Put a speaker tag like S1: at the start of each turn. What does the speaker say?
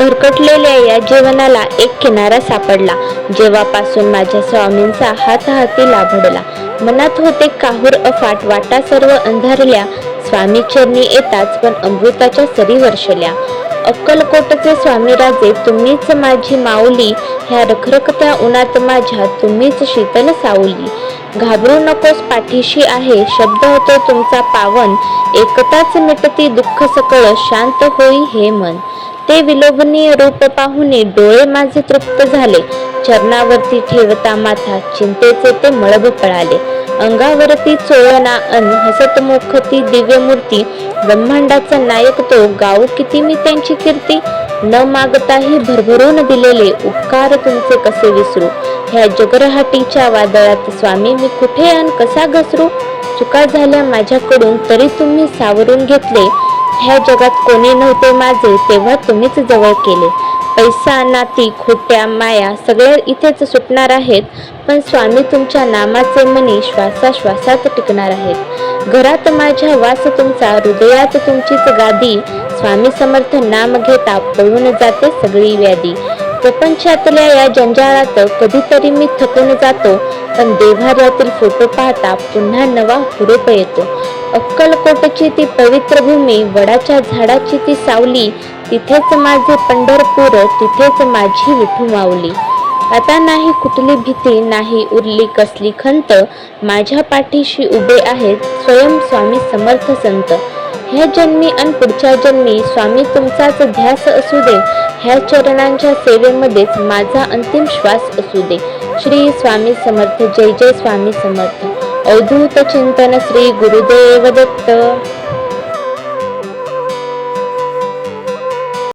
S1: भरकटलेल्या या जीवनाला एक किनारा सापडला, जेव्हापासून माझ्या स्वामींचा हात हाती लाभडला. मनात होते काहूर अफाट, वाटा सर्व अंधारल्या. स्वामी चरणी येताच पण अमृताच्या सरी वर्षल्या. अक्कलकोटचे स्वामीराजे तुम्हीच माझी माऊली, ह्या रखरखत्या उन्हात माझ्या तुम्हीच शीतल सावली. घाबरू नकोस पाठीशी आहे, शब्द होतो तुमचा पावन. एकताच मिटती दुःख सकळ, शांत होई हे मन. ते विलोभनीय रूप पाहुनी डोळे माझे तृप्त झाले. चरणावरती ठेवता माथा चिंतेचे ते मळभ पळाले. अंगावरती चोळना अन हसतमुख ती दिव्यमूर्ती. ब्रह्मांडाचा नायक तो, गाऊ किती मी त्यांची कीर्ती. न मागताही भरभरून दिलेले उपकार तुमचे कसे विसरू. ह्या जगरहाटीच्या वादळात स्वामी मी कुठे अन कसा घसरू. चुका झाल्या माझ्याकडून तरी तुम्ही सावरून घेतले. ह्या जगात कोणी नव्हते माझे तेव्हा तुम्हीच जवळ केले. पैसा नाती खोट्या माया सगळे इथेच सुटणार आहेत, पण स्वामी तुमच्या नामाचे मनी श्वासाश्वासात टिकणार आहेत. घरात माझ्या वास तुमचा, हृदयात तुमचीच गादी. स्वामी समर्थ नाम घेता पळून जाते सगळी व्याधी. प्रपंचातल्या या जंजाळात कधीतरी मी थकून जातो, पण देव्हाऱ्यातील फोटो पाहता पुन्हा नवा हुरूप येतो. अक्कलकोटची ती पवित्र भूमी, वडाच्या झाडाची ती सावली. तिथेच माझे पंढरपूर, तिथेच माझी विठू माऊली. आता नाही कुठली भीती, नाही उरली कसली खंत. माझ्या पाठीशी उभे आहेत स्वयं स्वामी समर्थ संत. ह्या जन्मी अन पुढच्या जन्मी स्वामी तुमचाच ध्यास असू दे. ह्या चरणांच्या सेवेमध्येच माझा अंतिम श्वास असू दे. श्री स्वामी समर्थ. जय जय स्वामी समर्थ. अवधूत चिंतन श्री गुरुदेव दत्त.